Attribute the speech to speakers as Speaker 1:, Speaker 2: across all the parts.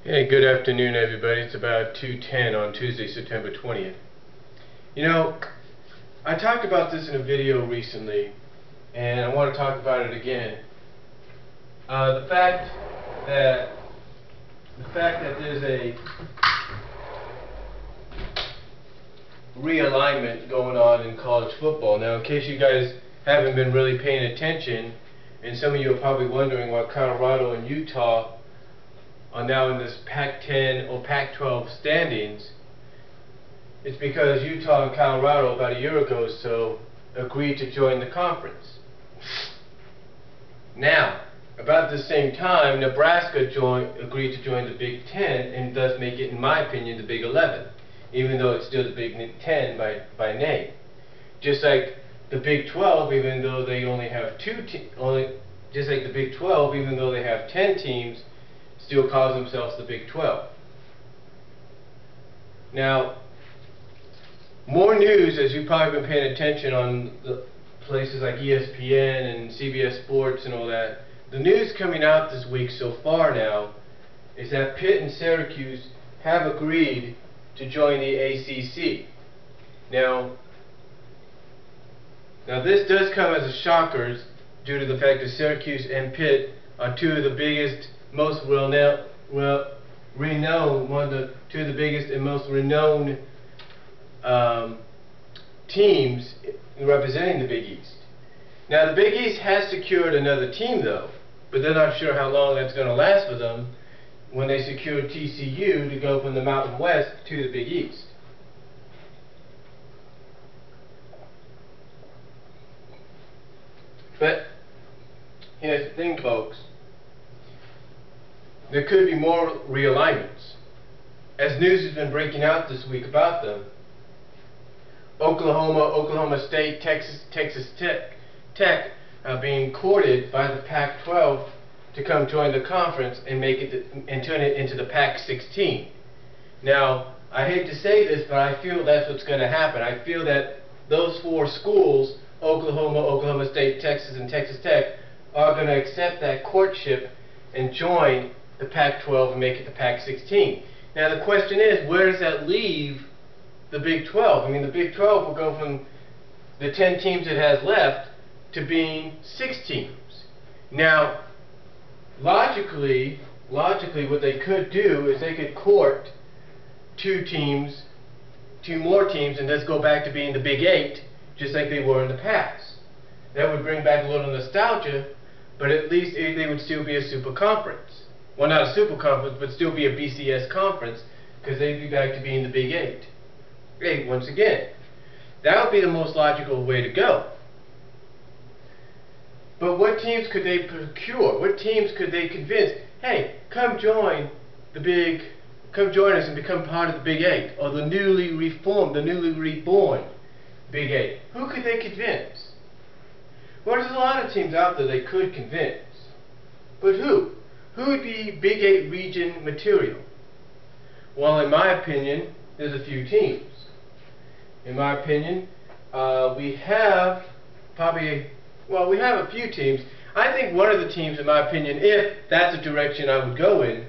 Speaker 1: Hey, good afternoon everybody. It's about 2:10 on Tuesday, September 20th. You know, I talked about this in a video recently, and I want to talk about it again. The fact that there's a realignment going on in college football. Now, in case you guys haven't been really paying attention, and some of you are probably wondering why Colorado and Utah are now in this Pac-10 or Pac-12 standings, it's because Utah and Colorado about a year ago or so agreed to join the conference. Now, about the same time, Nebraska agreed to join the Big Ten and thus make it, in my opinion, the Big 11, even though it's still the Big Ten by name. Just like the Big 12, even though they only have just like the Big 12, even though they have 10 teams, still calls themselves the Big 12. Now, more news, as you've probably been paying attention on the places like ESPN and CBS Sports and all that, the news coming out this week so far now is that Pitt and Syracuse have agreed to join the ACC. Now this does come as a shocker due to the fact that Syracuse and Pitt are two of the biggest, most renowned, two of the biggest and most renowned teams representing the Big East. Now, the Big East has secured another team, though, but they're not sure how long that's going to last for them when they secured TCU to go from the Mountain West to the Big East. But here's the thing, folks. There could be more realignments. As news has been breaking out this week about them, Oklahoma State, Texas Tech are being courted by the Pac-12 to come join the conference and turn it into the Pac-16. Now, I hate to say this, but I feel that's what's going to happen. I feel that those four schools, Oklahoma State, Texas, and Texas Tech, are going to accept that courtship and join the Pac-12 and make it the Pac-16. Now the question is, where does that leave the Big 12? I mean, the Big 12 will go from the 10 teams it has left to being 6 teams. Now, logically, what they could do is they could court two more teams, and let's go back to being the Big 8, just like they were in the past. That would bring back a little nostalgia, but at least they would still be a super conference. Well, not a super conference, but still be a BCS conference, because they'd be back to being the Big 8. Hey, once again, that would be the most logical way to go. But what teams could they procure? What teams could they convince? Hey, come join us and become part of the Big 8, or the newly reborn Big 8. Who could they convince? Well, there's a lot of teams out there they could convince. But who? Who would be Big 8 region material? Well, in my opinion, there's a few teams. In my opinion, we have a few teams. I think one of the teams, in my opinion, if that's the direction I would go in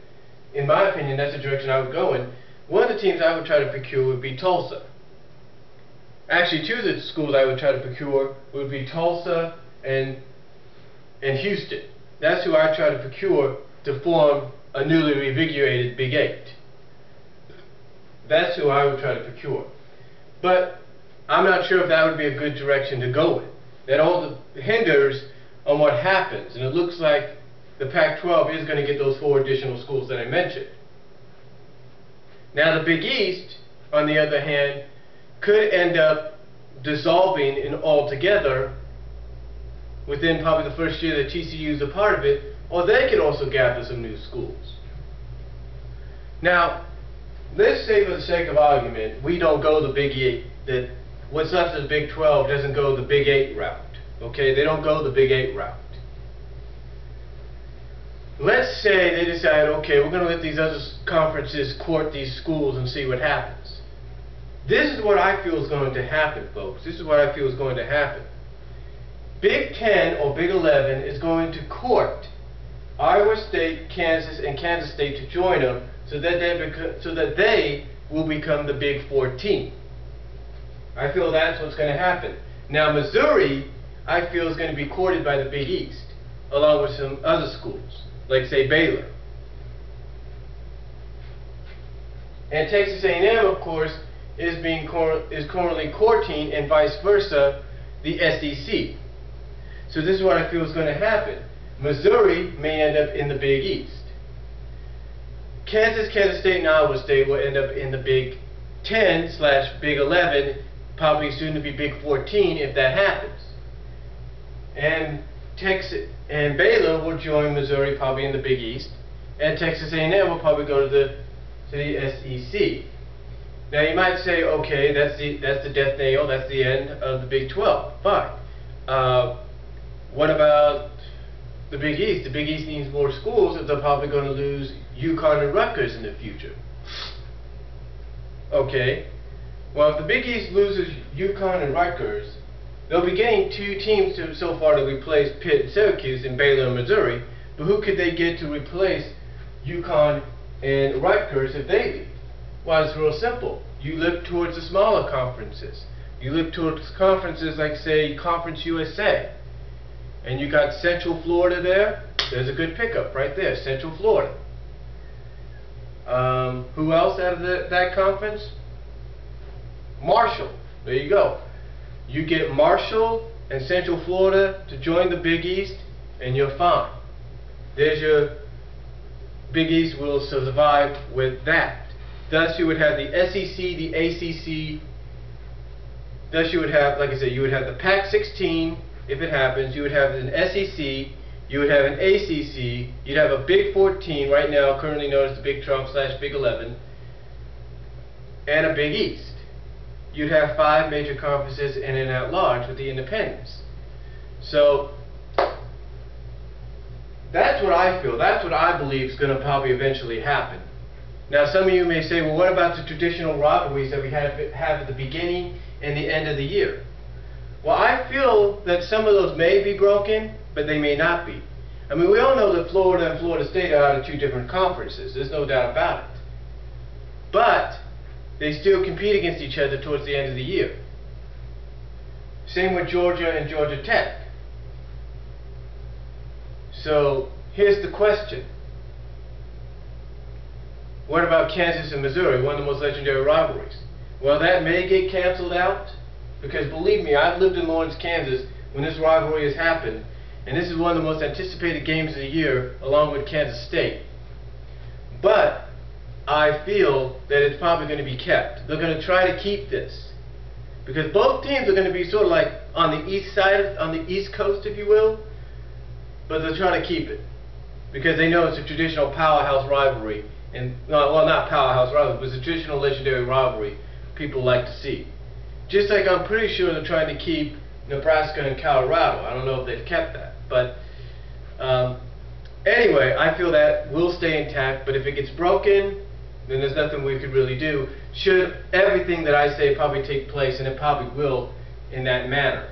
Speaker 1: my opinion, that's the direction I would go in, one of the teams I would try to procure would be Tulsa. Actually, two of the schools I would try to procure would be Tulsa and Houston. That's who I try to procure to form a newly revigorated Big 8. That's who I would try to procure. But I'm not sure if that would be a good direction to go in. That all hinders on what happens. And it looks like the Pac-12 is going to get those 4 additional schools that I mentioned. Now the Big East, on the other hand, could end up dissolving in altogether within probably the first year that TCU is a part of it, or they could also gather some new schools. Now, let's say for the sake of argument, we don't go the Big 8, that what's left of the Big 12 doesn't go the Big 8 route. Okay, they don't go the Big 8 route. Let's say they decide, okay, we're going to let these other conferences court these schools and see what happens. This is what I feel is going to happen, folks. This is what I feel is going to happen. Big 10 or Big 11 is going to court Iowa State, Kansas, and Kansas State to join them so that they will become the Big 14. I feel that's what's going to happen. Now Missouri, I feel, is going to be courted by the Big East, along with some other schools, like say Baylor. And Texas A&M, of course, is currently courting, and vice versa, the SEC. So this is what I feel is going to happen. Missouri may end up in the Big East. Kansas, Kansas State, and Iowa State will end up in the Big 10/Big 11, probably soon to be Big 14 if that happens. And Texas and Baylor will join Missouri probably in the Big East, and Texas A&M will probably go to the SEC. Now you might say, okay, that's the death nail, that's the end of the Big 12. Fine. What about the Big East? The Big East needs more schools if they're probably going to lose UConn and Rutgers in the future. Okay. Well, if the Big East loses UConn and Rutgers, they'll be getting two teams so far to replace Pitt and Syracuse in Baylor and Missouri. But who could they get to replace UConn and Rutgers if they leave? Well, it's real simple. You look towards the smaller conferences. You look towards conferences like, say, Conference USA. And you got Central Florida there. There's a good pickup right there, Central Florida. Who else out of that conference? Marshall. There you go. You get Marshall and Central Florida to join the Big East, and you're fine. There's your Big East will survive with that. Thus, you would have the SEC, the ACC. Thus, you would have, like I said, you would have the Pac-16 if it happens. You would have an SEC. You would have an ACC. You'd have a Big 14 right now, currently known as the Big 12/Big 11, and a Big East. You'd have 5 major conferences in and at large with the independents. So that's what I feel. That's what I believe is going to probably eventually happen. Now, some of you may say, well, what about the traditional rivalries that we have at the beginning and the end of the year? Well, I feel that some of those may be broken, but they may not be. I mean, we all know that Florida and Florida State are out of 2 different conferences. There's no doubt about it. But they still compete against each other towards the end of the year. Same with Georgia and Georgia Tech. So here's the question. What about Kansas and Missouri, one of the most legendary rivalries? Well, that may get canceled out, because believe me, I've lived in Lawrence, Kansas when this rivalry has happened, and this is one of the most anticipated games of the year, along with Kansas State. But I feel that it's probably going to be kept. They're going to try to keep this, because both teams are going to be sort of like on the east side, on the East Coast, if you will, but they're trying to keep it, because they know it's a traditional powerhouse rivalry. And well, not powerhouse rivalry, but it's a traditional legendary rivalry people like to see. Just like I'm pretty sure they're trying to keep Nebraska and Colorado. I don't know if they've kept that, but anyway, I feel that will stay intact. But if it gets broken, then there's nothing we could really do. Should everything that I say probably take place, and it probably will, in that manner.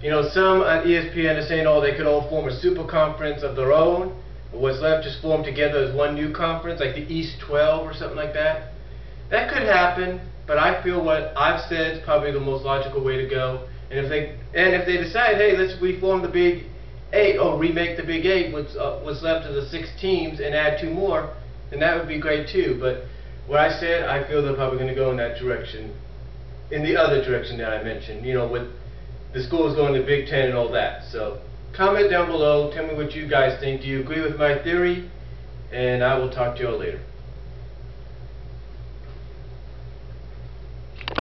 Speaker 1: You know, some at ESPN are saying, oh, they could all form a super conference of their own. What's left just form together as one new conference, like the East 12 or something like that. That could happen, but I feel what I've said is probably the most logical way to go. And if they decide, hey, let's reform the Big 8, or remake the Big 8, what's left of the 6 teams, and add 2 more, then that would be great too. But what I said, I feel they're probably going to go in that direction, in the other direction that I mentioned. You know, with the schools going to Big 10 and all that. So comment down below, tell me what you guys think. Do you agree with my theory? And I will talk to you all later.